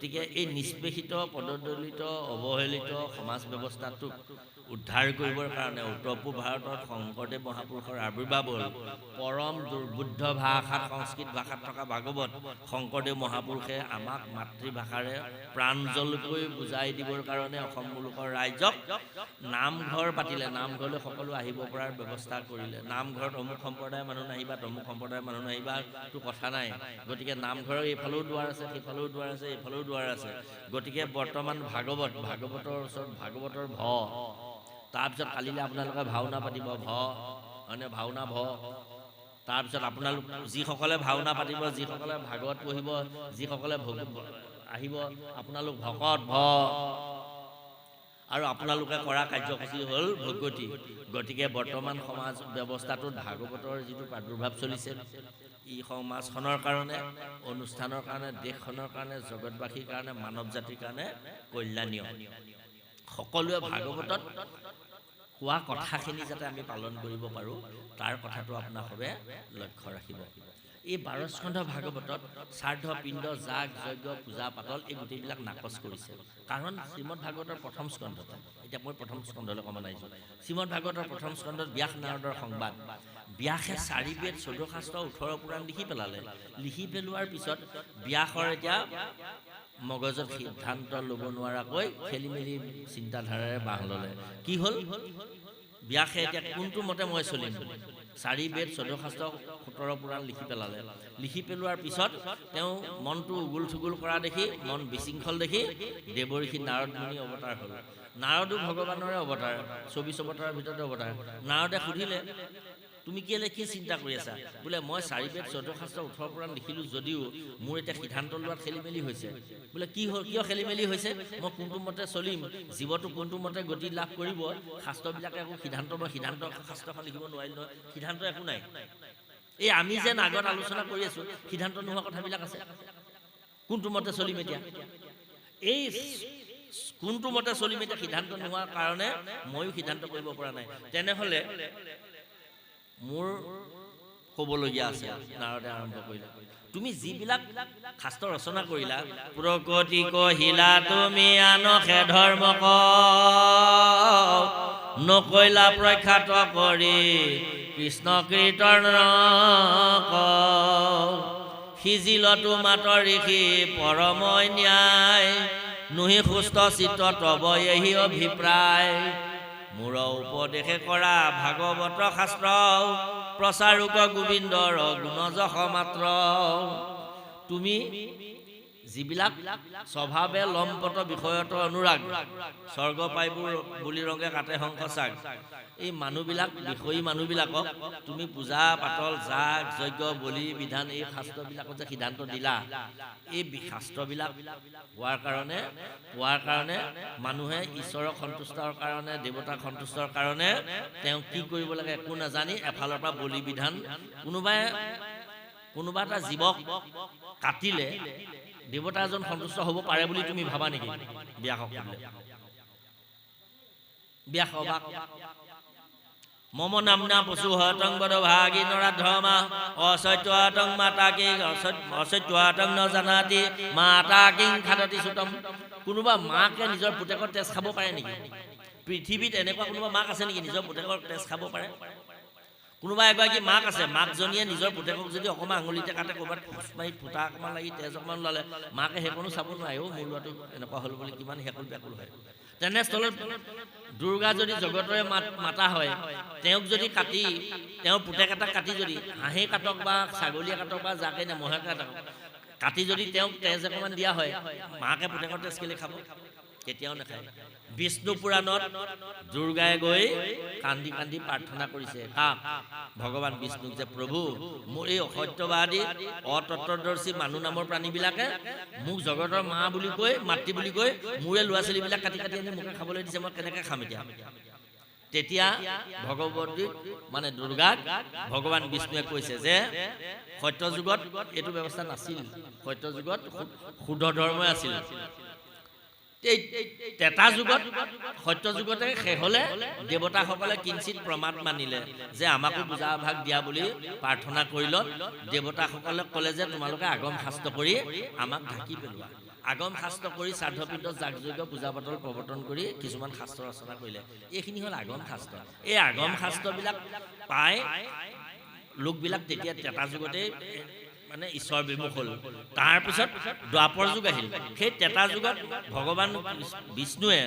গতিকে এই নিষ্পেষিত পদদলিত অৱহেলিত সমাজ ব্যৱস্থাটোক উদ্ধাৰ কৰিবৰ কাৰণে উত্তৰ পূব ভাৰতত শংকৰদেৱ মহাপুৰুষৰ আৱিৰ্ভাৱ হ'ল পৰম দুৰ্বুদ্ধ ভাষাত সংস্কৃত ভাষাত থকা ভাগৱত শংকৰদেৱ মহাপুৰুষে আমাক মাতৃভাষাৰে প্ৰাঞ্জলকৈ বুজাই দিবৰ কাৰণে অসম মুলুকৰ ৰাইজক নামঘৰ পাতিলে নামঘৰলৈ সকলো আহিব পৰাৰ ব্যৱস্থা কৰিলে নামঘৰত অমুক সম্প্ৰদায়ৰ মানুহ নাহিবা তমুক সম্প্ৰদায়ৰ মানুহ নাহিবা তো কথা নাই গতিকে নামঘৰৰ এইফালেও দুৱাৰ আছে সেইফালেও দুৱাৰ আছে এইফালেও দুৱাৰ আছে গতিকে বৰ্তমান ভাগৱতৰ ওচৰত ভাগৱতৰ তাৰপিছত কালিলৈ আপোনালোকে ভাওনা পাতিব মানে ভাওনা তাৰপিছত আপোনালোক যিসকলে ভাওনা পাতিব যিসকলে ভাগৱত পঢ়িব যিসকলে আহিব আপোনালোক ভকত আৰু আপোনালোকে কৰা কাৰ্যসূচী হ'ল ভগৱতী গতিকে বৰ্তমান সমাজ ব্যৱস্থাটোত ভাগৱতৰ যিটো প্ৰাদুৰ্ভাৱ চলিছে ই সমাজখনৰ কাৰণে অনুষ্ঠানৰ কাৰণে দেশখনৰ কাৰণে জগতবাসীৰ কাৰণে মানৱ জাতিৰ কাৰণে কল্যাণীয় সকলোৱে ভাগৱতত কোৱা কথাখিনি যাতে আমি পালন কৰিব পাৰোঁ তাৰ কথাটো আপোনালোকে লক্ষ্য ৰাখিব এই 12 স্কন্ধ ভাগৱতত শ্ৰাদ্ধ পিণ্ড যাগ যজ্ঞ পূজা পাতল এই গোটেইবিলাক নাকচ কৰিছে কাৰণ শ্ৰীমদ ভাগৱতৰ প্ৰথম স্কন্ধত এতিয়া মই প্ৰথম স্কন্ধলৈ অকণমান আহিছোঁ শ্ৰীমদ ভাগৱতৰ প্ৰথম স্কন্ধত ব্যাস নাৰদৰ সংবাদ ব্যাসে 4 বেদ 14 শাস্ত্ৰ 18 পুৰাণ লিখি পেলোৱাৰ পিছত ব্যাসৰ এতিয়া মগজত সিদ্ধান্ত ল'ব নোৱাৰাকৈ খেলি মেলি চিন্তাধাৰাৰে বাহ ল'লে কি হ'ল ব্যাসে এতিয়া কোনটো মতে মই চলিম 4 বেদ 14 শাস্ত্ৰ 17 পুৰাণ লিখি পেলোৱাৰ পিছত তেওঁ মনটো উগুল থুগুল কৰা দেখি মন বিশৃংখল দেখি দেৱঋষি নাৰদ মুনি অৱতাৰ হ'ল নাৰদো ভগৱানৰে অৱতাৰ 24 অৱতাৰৰ ভিতৰতে অৱতাৰ নাৰদে সুধিলে তুমি কেলে কি চিন্তা কৰি আছা বোলে মই 4 বেদ 14 শাস্ত্ৰ 18 পুৰাণ লিখিলোঁ যদিও মোৰ এতিয়া সিদ্ধান্ত লোৱাত খেলি মেলি হৈছে বোলে কি হ'ল কিয় খেলি মেলি হৈছে মই কোনটো মতে চলিম জীৱটো কোনটো মতে গতি লাভ কৰিব শাস্ত্ৰবিলাকে একো সিদ্ধান্ত শাস্ত্ৰখন লিখিব নোৱাৰিল নহয় সিদ্ধান্ত একো নাই এই আমি যেন আগত আলোচনা কৰি আছোঁ সিদ্ধান্ত নোহোৱা কথাবিলাক আছে কোনটো মতে চলিম এতিয়া এই কোনটো মতে চলিম এতিয়া সিদ্ধান্ত নোহোৱাৰ কাৰণে ময়ো সিদ্ধান্ত কৰিব পৰা নাই তেনেহ'লে মোৰ ক'বলগীয়া আছে নাৰদে আৰম্ভ কৰিলে তুমি যিবিলাক শাস্ত্ৰ ৰচনা কৰিলা প্ৰকৃতি কহিলা তুমি আনহে ধৰ্ম নকৈলা প্ৰখ্যাত কৰি কৃষ্ণ কীৰ্তন সিজিল তোমাতৰ ঋষি পৰময় ন্যায় নুহি সুস্থ চিত্ত তব এহি অভিপ্ৰায় মোৰ উপদেশে কৰা ভাগৱত শাস্ত্ৰ প্ৰচাৰক গোবিন্দৰ গুণযশ মাত্ৰ তুমি যিবিলাক স্বভাৱে লম্পট বিষয়ত অনুৰাগ স্বৰ্গ পাইবোৰ বুলি ৰঙে কাটে সংসাৰ এই মানুহবিলাক বিষয়ী মানুহবিলাকক তুমি পূজা পাতল যাগ যজ্ঞ বলি বিধান এই শাস্ত্ৰবিলাকত যে সিদ্ধান্ত দিলা এই শাস্ত্ৰবিলাক পোৱাৰ কাৰণে মানুহে ঈশ্বৰক সন্তুষ্টৰ কাৰণে দেৱতাক সন্তুষ্টৰ কাৰণে তেওঁ কি কৰিব লাগে একো নাজানি এফালৰ পৰা বলি বিধান কোনোবা এটা জীৱক কাটিলে দেৱতা এজন সন্তুষ্ট হ'ব পাৰে বুলি তুমি ভাবা নেকি ব্যাসক ব্যাস অবাক মম নামনা পশু হতং বদ ভাগী নৰাধমা অসত্যতং মাতা কি অসত্যতং ন জানাতি মাতা কিং খাদতি সুতম কোনোবা মাকে নিজৰ পুতেকৰ তেজ খাব পাৰে নেকি পৃথিৱীত এনেকুৱা কোনোবা মাক আছে নেকি নিজৰ পুতেকৰ তেজ খাব পাৰে কোনোবা এগৰাকী মাক আছে মাকজনীয়ে নিজৰ পুতেকক যদি অকণমান আঙুলিতে কাটে ক'ৰবাত ফুচ মাৰি ফুটা অকণমান লাগি তেজ অকণমান ওলালে মাকে সেইকণো চাব নোৱাৰে মোৰ ল'ৰাটো এনেকুৱা হ'ল বুলি কিমান হেকুল বেকুল হয় তেনেস্থলত দুৰ্গা যদি জগতৰে মাতা হয় তেওঁক যদি কাটি তেওঁৰ পুতেক এটা কাটি যদি হাঁহে কাটক বা ছাগলীয়ে কাটক বা যাকে নে মহে কাটক কাটি যদি তেওঁক তেজ অকণমান দিয়া হয় মাকে পুতেকৰ তেজ কেলে খাব কেতিয়াও নাখায় বিষ্ণু পুৰাণত দুৰ্গাই গৈ কান্দি কান্দি প্ৰাৰ্থনা কৰিছে ভগৱান বিষ্ণুক যে প্ৰভু মোৰ এই অসত্যবাদী অতত্বদৰ্শী মানুহ নামৰ প্ৰাণীবিলাকে মোক জগতৰ মা বুলি কৈ মাতৃ বুলি কৈ মোৰে ল'ৰা ছোৱালীবিলাক কাটি কাটি আনি মোকে খাবলৈ দিছে মই কেনেকৈ খাম এতিয়া তেতিয়া ভগৱতী মানে দুৰ্গাক ভগৱান বিষ্ণুৱে কৈছে যে সত্য যুগত এইটো ব্যৱস্থা নাছিল সত্য যুগত শুদ্ধ ধৰ্মই আছিল তেতা যুগত সত্য যুগতে শেষ হ'লে দেৱতাসকলে কিঞ্চিত প্ৰমাদ মানিলে যে আমাকো পূজা ভাগ দিয়া বুলি প্ৰাৰ্থনা কৰিলত দেৱতাসকলে ক'লে যে তোমালোকে আগম শাস্ত্ৰ কৰি আমাক ঢাকি পেলোৱা আগম শাস্ত্ৰ কৰি শ্ৰাদ্ধপিণ্ড যাগযজ্ঞ পূজা পাতল প্ৰৱৰ্তন কৰি কিছুমান শাস্ত্ৰ ৰচনা কৰিলে এইখিনি হ'ল আগম শাস্ত্ৰ এই আগম শাস্ত্ৰবিলাক পাই লোকবিলাক তেতিয়া ত্ৰেতা যুগতে মানে ঈশ্বৰ বিমুখ হ'ল তাৰপিছত দ্বাপৰ যুগ আহিল সেই ত্ৰেতা যুগত ভগৱান বিষ্ণুৱে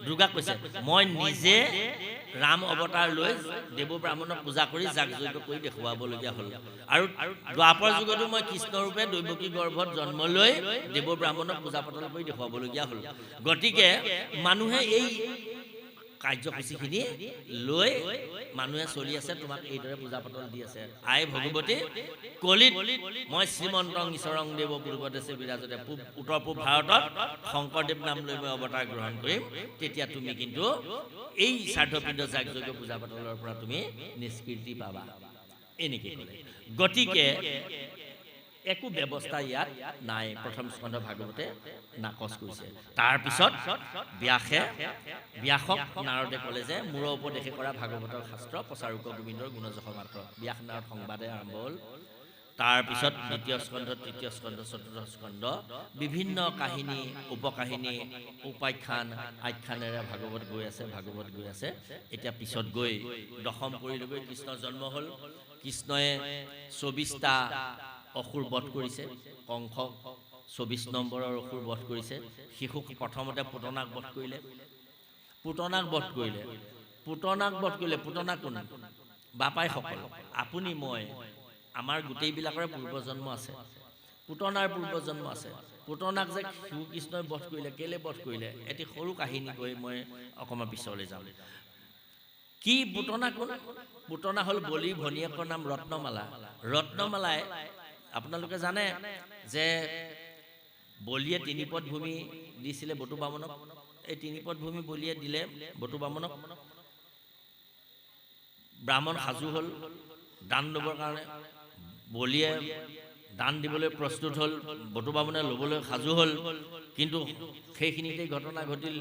দুৰ্গাক কৈছে মই নিজে ৰাম অৱতাৰ লৈ দেৱ ব্ৰাহ্মণক পূজা কৰি যাগযজ্ঞ কৰি দেখুৱাবলগীয়া হ'ল আৰু দ্বাপৰ যুগতো মই কৃষ্ণৰূপে দৈৱকী গৰ্ভত জন্ম লৈ দেৱ ব্ৰাহ্মণক পূজা পাতল কৰি দেখুৱাবলগীয়া হ'ল গতিকে মানুহে এই কাৰ্যসূচীখিনি লৈ মানুহে চলি আছে তোমাক এইদৰে পূজা পাতল দি আছে আই ভগৱতী কলিত মই শ্ৰীমন্ত ঈশ্বৰং দেৱ পূৰ্বদেশে বিৰাজতে উত্তৰ পূব ভাৰতত শংকৰদেৱ নাম লৈ মই অৱতাৰ গ্ৰহণ কৰিম তেতিয়া তুমি কিন্তু এই শ্ৰাদ্ধপিণ্ড যাগযজ্ঞ পূজা পাতলৰ পৰা তুমি নিষ্কৃতি পাবা এনেকৈ ক'লে গতিকে একো ব্যৱস্থা ইয়াত নাই প্ৰথম স্কন্ধ ভাগৱতে নাকচ কৰিছে তাৰপিছত ব্যাসক নাৰদে ক'লে যে মূৰ উপদেশে কৰা ভাগৱতৰ শাস্ত্ৰ প্ৰচাৰক গোবিন্দৰ গুণযশ মাত্ৰ ব্যাস নাৰদ সংবাদে আৰম্ভ হ'ল তাৰপিছত দ্বিতীয় স্কন্ধ তৃতীয় স্কন্ধ চতুৰ্থ স্কন্ধ বিভিন্ন কাহিনী উপকাহিনী উপাখ্যান আখ্যানেৰে ভাগৱত গৈ আছে এতিয়া পিছত গৈ দশম পৰিলৈকে কৃষ্ণৰ জন্ম হ'ল কৃষ্ণয়ে ২৪টা অসুৰ বধ কৰিছে কংস ২৪ নম্বৰৰ অসুৰ বধ কৰিছে শিশুক প্ৰথমতে পুতনাক বধ কৰিলে পুতনা কোন বাপাইসকল আপুনি মই আমাৰ গোটেইবিলাকৰে পূৰ্বজন্ম আছে পুতনাৰ পূৰ্বজন্ম আছে পুতনাক যে শ্ৰীকৃষ্ণই বধ কৰিলে কেলে বধ কৰিলে এটি সৰু কাহিনী কৈ মই অকণমান পিছলৈ যাম কি পুতনা কোন পুতনা হ'ল বলিৰ ভনীয়েকৰ নাম ৰত্নমালাই আপোনালোকে জানে যে বলিয়ে ৩ পদ ভূমি দিছিলে বটু বামনক এই ৩ পদ ভূমি বলিয়ে দিলে বটু বামনক ব্ৰাহ্মণ সাজু হ'ল দান ল'বৰ কাৰণে বলিয়ে দান দিবলৈ প্ৰস্তুত হ'ল বটু বামনে ল'বলৈ সাজু হ'ল কিন্তু সেইখিনিতে ঘটনা ঘটিল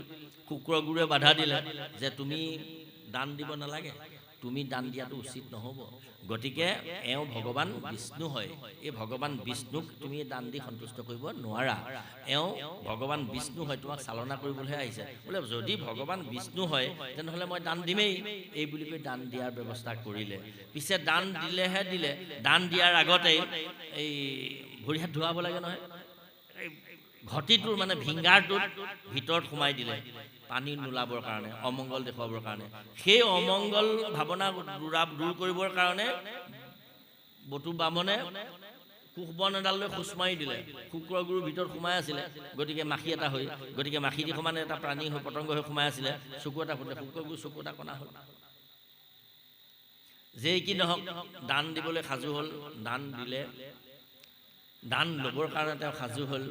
শুক্ৰগুৰুৱে বাধা দিলে যে তুমি দান দিব নালাগে তুমি দান দিয়াটো উচিত নহ'ব গতিকে এওঁ ভগৱান বিষ্ণু হয় এই ভগৱান বিষ্ণুক তুমি দান দি সন্তুষ্ট কৰিব নোৱাৰা এওঁ ভগৱান বিষ্ণু হয় তোমাক চালনা কৰিবলৈহে আহিছে বোলে যদি ভগৱান বিষ্ণু হয় তেনেহ'লে মই দান দিমেই এই বুলি কৈ দান দিয়াৰ ব্যৱস্থা কৰিলে পিছে দান দিলেহে দিলে দান দিয়াৰ আগতেই এই ভৰি হাত ধুৱাব লাগে নহয় এই ঘটিটোৰ মানে ভিংগাৰটোত ভিতৰত সোমাই দিলে পানী নোলাবৰ কাৰণে অমংগল দেখুৱাবৰ কাৰণে সেই অমংগল ভাৱনা দূৰ কৰিবৰ কাৰণে বটু বামনে কুশবন এডাল লৈ খোজ মাৰি দিলে শুক্ৰগুৰুৰ ভিতৰত সোমাই আছিলে গতিকে মাখি এটা হৈ গতিকে মাখি দি সমানে এটা প্ৰাণী হৈ পতংগ হৈ সোমাই আছিলে চকু এটা ফুটিলে শুক্ৰগুৰু চকু এটা কণা হ'ল যেই কি নহওক দান দিবলৈ সাজু হ'ল দান দিলে দান ল'বৰ কাৰণে তেওঁ সাজু হ'ল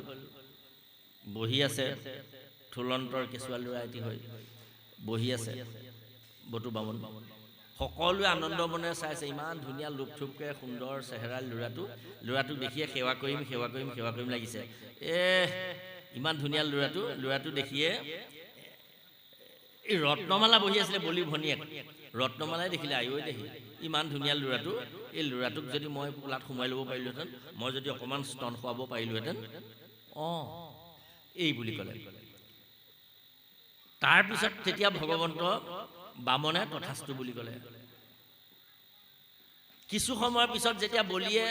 বহি আছে থুলন্তৰ কেঁচুৱা ল'ৰা এটি হৈ বহি আছে বটু বামন সকলোৱে আনন্দ মনেৰে চাইছে ইমান ধুনীয়া লোকথুপকে সুন্দৰ চেহেৰাৰ ল'ৰাটোক দেখিয়ে সেৱা কৰিম লাগিছে ইমান ধুনীয়া ল'ৰাটো দেখিয়ে এই ৰত্নমালা বহি আছিলে বলি ভনীয়েক ৰত্নমালাই দেখিলে আয়ৈ দেখি ইমান ধুনীয়া এই ল'ৰাটোক যদি মই কোলাত সোমাই ল'ব পাৰিলোহেঁতেন মই যদি অকণমান স্তন খুৱাব পাৰিলোহেঁতেন এই বুলি ক'লে তাৰপিছত তেতিয়া ভগৱন্ত বামনে তথাস্তু বুলি ক'লে কিছু সময়ৰ পিছত যেতিয়া বলিয়ে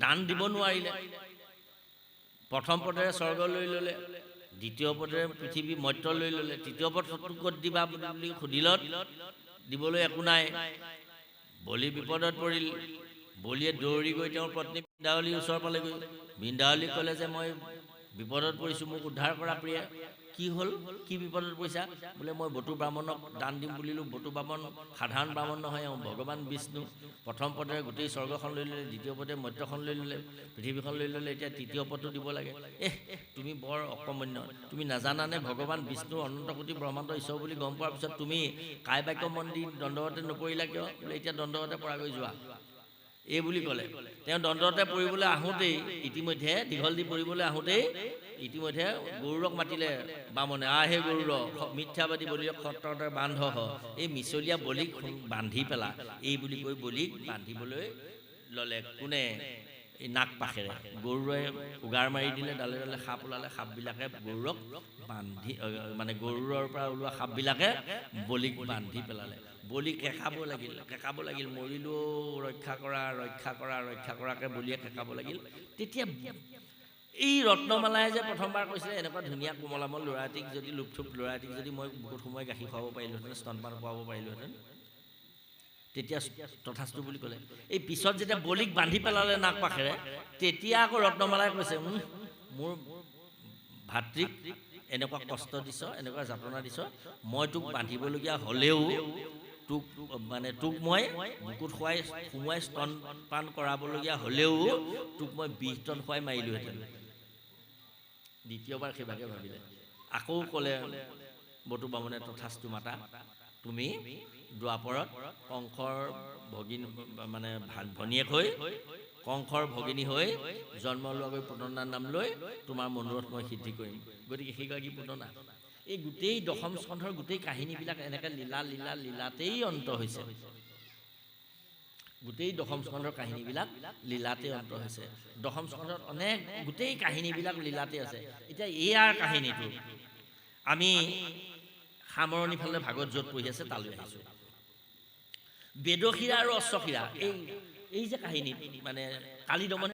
দান দিব নোৱাৰিলে প্ৰথম পদেৰে স্বৰ্গ লৈ ল'লে দ্বিতীয় পদেৰে পৃথিৱী মৰ্ত্য লৈ ল'লে তৃতীয় পদ ক'ত দিবা বুলি সুধিলত দিবলৈ একো নাই বলি বিপদত পৰিল বলিয়ে দৌৰি গৈ তেওঁৰ পত্নী বৃন্দাৱলীৰ ওচৰ পালেগৈ বৃন্দাৱলী ক'লে যে মই বিপদত পৰিছোঁ মোক উদ্ধাৰ কৰা প্ৰিয়া কি হ'ল কি বিপদত পৰিছা বোলে মই বটু ব্ৰাহ্মণক দান দিম বুলিলোঁ বটু ব্ৰাহ্মণ সাধাৰণ ব্ৰাহ্মণ নহয় ভগৱান বিষ্ণু প্ৰথম পদেৰে গোটেই স্বৰ্গখন লৈ ল'লে দ্বিতীয় পদে মৰ্ত্যখন লৈ ল'লে পৃথিৱীখন লৈ ল'লে এতিয়া তৃতীয় পদটো দিব লাগে তুমি বৰ অকৰ্মণ্য তুমি নাজানানে ভগৱান বিষ্ণু অনন্তকোটি ব্ৰহ্মাণ্ড ঈশ্বৰ বুলি গম পোৱাৰ পিছত তুমি কায় বাক্য মন্দিৰ দণ্ডৱতে নপৰিলা কিয় বোলে এতিয়া দণ্ডৱতে পৰাগৈ যোৱা এই বুলি ক'লে তেওঁ দণ্ডতে পৰিবলৈ আহোঁতেই ইতিমধ্যে দীঘল দি পৰিবলৈ আহোঁতেই ইতিমধ্যে গৰুড়ক মাতিলে বামনে আহে গৰুড় মিথ্যাবাদী বলিক সত্ৰতে বান্ধ এই মিছলীয়া বলিক বান্ধি পেলা এই বুলি কৈ বলিক বান্ধিবলৈ ল'লে কোনে এই নাক পাখেৰে গৰুৱে উগাৰ মাৰি দিলে, ডালে ডালে সাপ ওলালে, সাপবিলাকে গৰুক বান্ধি মানে গৰুৰৰ পৰা ওলোৱা সাপবিলাকে বলিক বান্ধি পেলালে। বলি কেকাব লাগিল, মৰিলোঁ ৰক্ষা কৰা ৰক্ষা কৰা ৰক্ষা কৰাকৈ বলিয়ে কেকাব লাগিল। তেতিয়া এই ৰত্নমালাই যে প্ৰথমবাৰ কৈছিলে এনেকুৱা ধুনীয়া কোমলামল ল'ৰা এটিক যদি লুপথুপ ল'ৰা এটিক যদি মই বহুত সময় গাখীৰ খুৱাব পাৰিলোহেঁতেন, স্তনপান খুৱাব পাৰিলোহেঁতেন, তেতিয়া তথাস্তু বুলি ক'লে। এই পিছত যেতিয়া বলিক বান্ধি পেলালে নাক পাখেৰে, তেতিয়া আকৌ ৰত্নমালাই কৈছে মোৰ ভাতৃক এনেকুৱা কষ্ট দিছ, এনেকুৱা যাতনা দিছ, মই তোক বান্ধিবলগীয়া হ'লেও তোক মই বুকুত সোমোৱাই স্তনপান কৰাবলগীয়া হ'লেও তোক মই 20 টন খুৱাই মাৰিলোহেঁতেন। দ্বিতীয়বাৰ সেইভাগে ভাবিলে। আকৌ ক'লে বটু বামুণে তথাস্তু মাতা, তুমি দ্বাপৰত কংসৰ মানে ভনীয়েক হৈ কংসৰ ভগিনী হৈ জন্ম লোৱাকৈ পুতনাৰ নাম লৈ তোমাৰ মনোৰথ মই সিদ্ধি কৰিম। গতিকে সেইগৰাকী পুতনা। এই গোটেই দশম স্কন্ধৰ গোটেই কাহিনীবিলাক এনেকৈ লীলাতেই অন্ত হৈছে। গোটেই দশম স্কন্ধৰ কাহিনীবিলাক লীলাতে অন্ত হৈছে। দশম স্কন্ধত অনেক গোটেই কাহিনীবিলাক লীলাতে আছে। এতিয়া ইয়াৰ কাহিনীটো আমি সামৰণি ফালে ভাগত য'ত পঢ়ি আছে তালৈ আহিছোঁ। বেদশিৰা আৰু অশ্বশিৰা এই যে কাহিনী মানে কালি দমন